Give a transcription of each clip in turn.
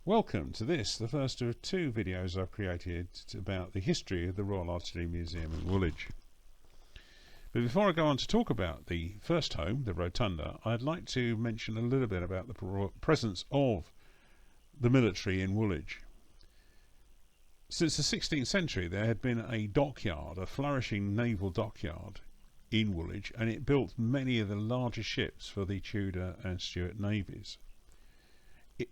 Welcome to this, the first of two videos I've created about the history of the Royal Artillery Museum in Woolwich. But before I go on to talk about the first home, the Rotunda, I'd like to mention a little bit about the presence of the military in Woolwich. Since the 16th century there had been a dockyard, a flourishing naval dockyard in Woolwich, and it built many of the largest ships for the Tudor and Stuart navies.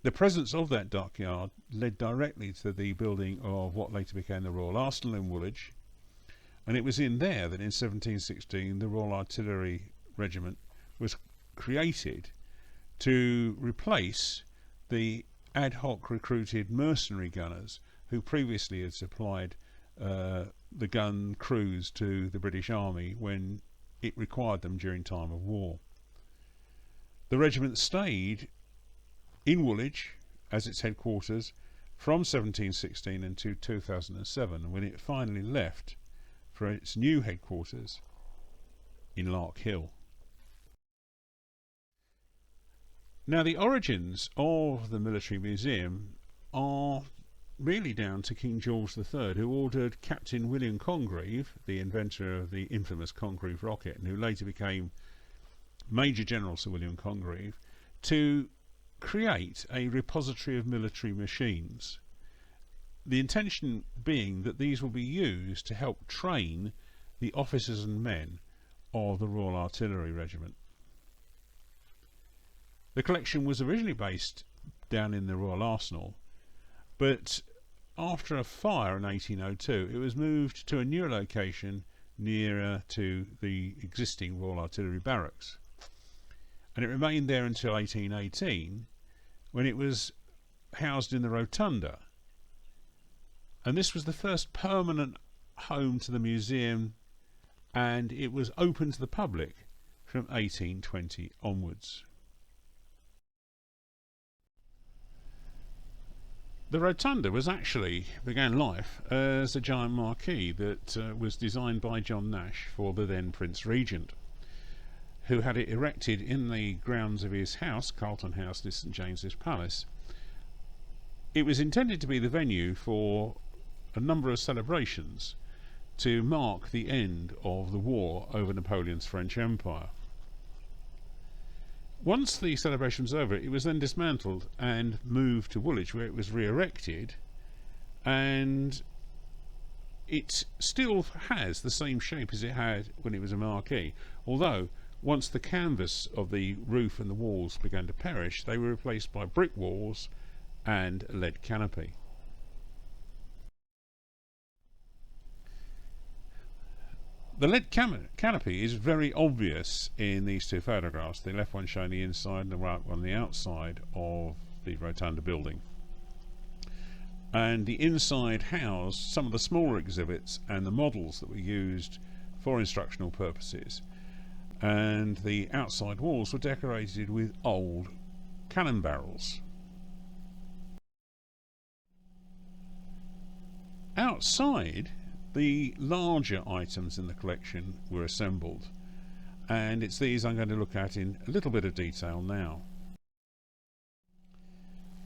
The presence of that dockyard led directly to the building of what later became the Royal Arsenal in Woolwich, and it was in there that in 1716 the Royal Artillery Regiment was created to replace the ad hoc recruited mercenary gunners who previously had supplied the gun crews to the British Army when it required them during time of war. The regiment stayed in Woolwich as its headquarters from 1716 until 2007, when it finally left for its new headquarters in Lark Hill. Now, the origins of the military museum are really down to King George III, who ordered Captain William Congreve, the inventor of the infamous Congreve rocket, and who later became Major General Sir William Congreve, to create a repository of military machines. The intention being that these will be used to help train the officers and men of the Royal Artillery Regiment. The collection was originally based down in the Royal Arsenal, but after a fire in 1802 it was moved to a newer location nearer to the existing Royal Artillery Barracks, and it remained there until 1818, when it was housed in the Rotunda, and this was the first permanent home to the museum, and it was open to the public from 1820 onwards. The Rotunda began life as a giant marquee that was designed by John Nash for the then Prince Regent, who had it erected in the grounds of his house, Carlton House, near St James's Palace. It was intended to be the venue for a number of celebrations to mark the end of the war over Napoleon's French Empire. Once the celebration was over, it was then dismantled and moved to Woolwich, where it was re-erected, and it still has the same shape as it had when it was a marquee, although once the canvas of the roof and the walls began to perish, they were replaced by brick walls and a lead canopy. The lead canopy is very obvious in these two photographs, the left one showing the inside and the right one the outside of the Rotunda building. And the inside housed some of the smaller exhibits and the models that were used for instructional purposes, and the outside walls were decorated with old cannon barrels. Outside, the larger items in the collection were assembled, and it's these I'm going to look at in a little bit of detail now.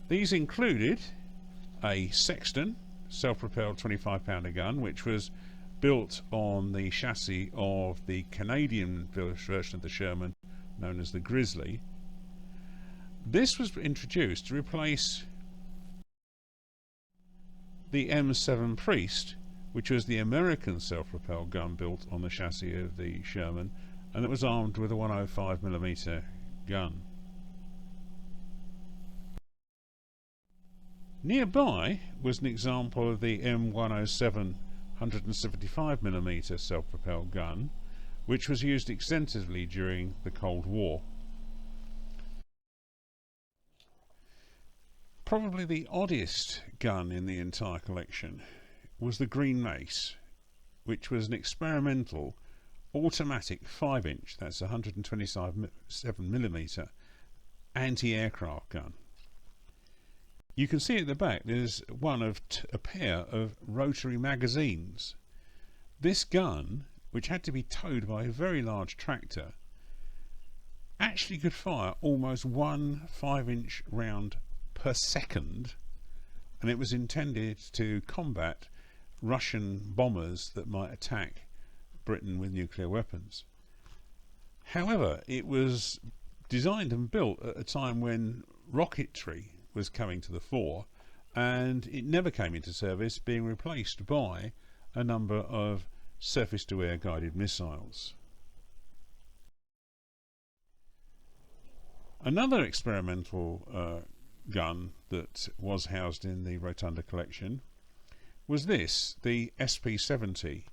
These included a Sexton self-propelled 25-pounder gun, which was built on the chassis of the Canadian version of the Sherman known as the Grizzly. This was introduced to replace the M7 Priest, which was the American self-propelled gun built on the chassis of the Sherman, and it was armed with a 105mm gun. Nearby was an example of the M107 175mm self-propelled gun, which was used extensively during the Cold War. Probably the oddest gun in the entire collection was the Green Mace, which was an experimental automatic 5-inch, that's 127mm anti-aircraft gun. You can see at the back there's one of a pair of rotary magazines. This gun, which had to be towed by a very large tractor, actually could fire almost one 5-inch round per second and it was intended to combat Russian bombers that might attack Britain with nuclear weapons. However, it was designed and built at a time when rocketry was coming to the fore, and it never came into service, being replaced by a number of surface-to-air guided missiles. Another experimental gun that was housed in the Rotunda collection was this, the SP-70,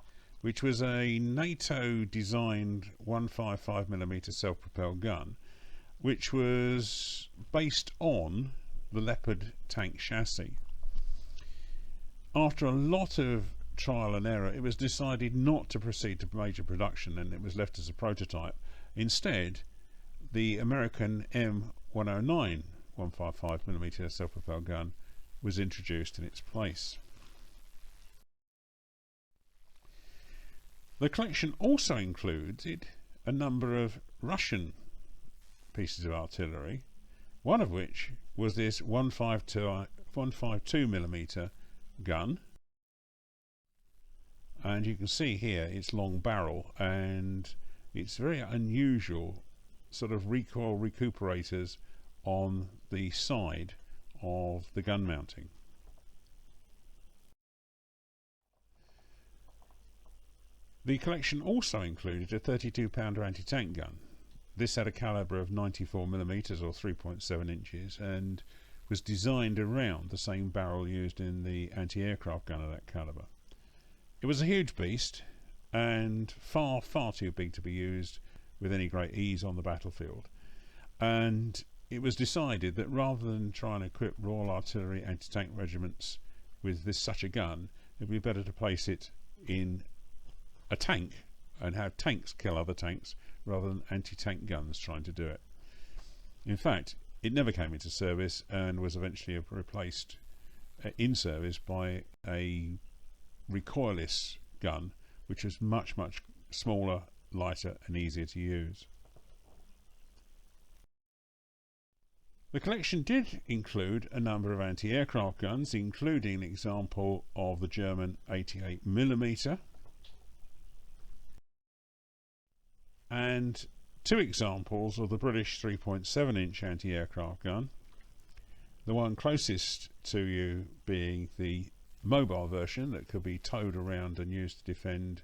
which was a NATO-designed 155mm self-propelled gun, which was based on the Leopard tank chassis. After a lot of trial and error, it was decided not to proceed to major production, and it was left as a prototype. Instead, the American M109 155mm self-propelled gun was introduced in its place. The collection also included a number of Russian pieces of artillery, one of which was this 152mm gun, and you can see here its long barrel and its very unusual sort of recoil recuperators on the side of the gun mounting. The collection also included a 32-pounder anti-tank gun. This had a calibre of 94mm or 3.7 inches and was designed around the same barrel used in the anti-aircraft gun of that calibre. It was a huge beast and far too big to be used with any great ease on the battlefield, and it was decided that rather than try and equip Royal Artillery anti-tank regiments with such a gun, it would be better to place it in a tank and have tanks kill other tanks rather than anti-tank guns trying to do it. In fact, it never came into service and was eventually replaced in service by a recoilless gun, which was much smaller, lighter and easier to use. The collection did include a number of anti-aircraft guns, including an example of the German 88mm and two examples of the British 3.7-inch anti-aircraft gun, the one closest to you being the mobile version that could be towed around and used to defend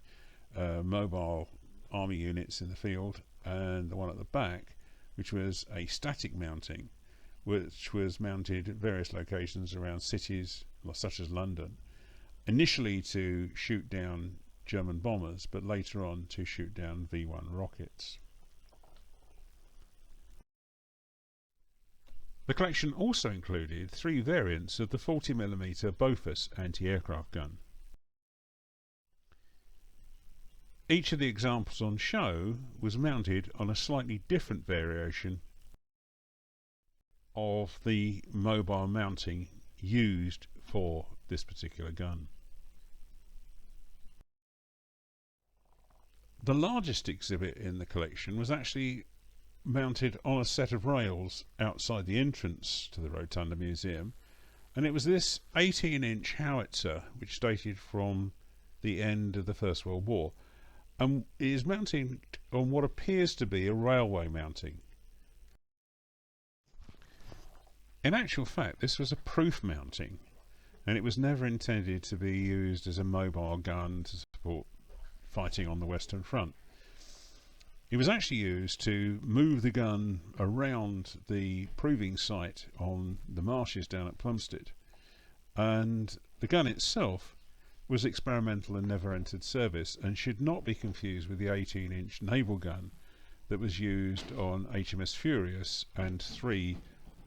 mobile army units in the field, and the one at the back, which was a static mounting, which was mounted at various locations around cities such as London, initially to shoot down German bombers, but later on to shoot down V-1 rockets. The collection also included three variants of the 40mm Bofors anti-aircraft gun. Each of the examples on show was mounted on a slightly different variation of the mobile mounting used for this particular gun. The largest exhibit in the collection was actually mounted on a set of rails outside the entrance to the Rotunda Museum, and it was this 18-inch howitzer which dated from the end of the First World War, and it is mounted on what appears to be a railway mounting. In actual fact, this was a proof mounting, and it was never intended to be used as a mobile gun to support fighting on the Western Front. It was actually used to move the gun around the proving site on the marshes down at Plumstead, and the gun itself was experimental and never entered service, and should not be confused with the 18-inch naval gun that was used on HMS Furious and 3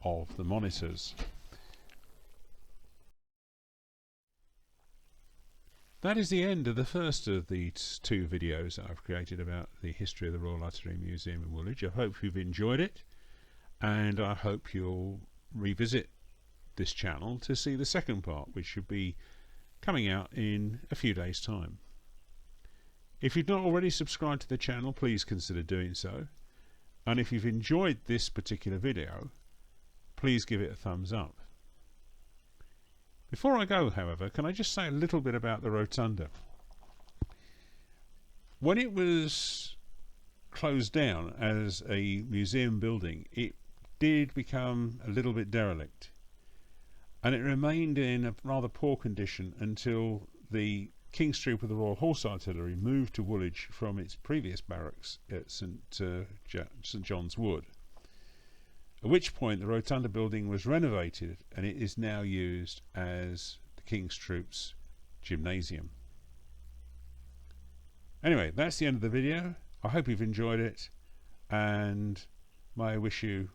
of the monitors. That is the end of the first of these two videos that I've created about the history of the Royal Artillery Museum in Woolwich. I hope you've enjoyed it, and I hope you'll revisit this channel to see the second part, which should be coming out in a few days' time. If you've not already subscribed to the channel, please consider doing so, and if you've enjoyed this particular video, please give it a thumbs up. Before I go, however, can I just say a little bit about the Rotunda? When it was closed down as a museum building, it did become a little bit derelict, and it remained in a rather poor condition until the King's Troop of the Royal Horse Artillery moved to Woolwich from its previous barracks at St John's Wood, at which point the Rotunda building was renovated and it is now used as the King's Troops gymnasium. Anyway, that's the end of the video. I hope you've enjoyed it, and may I wish you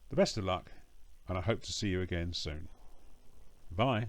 the best of luck, and I hope to see you again soon. Bye.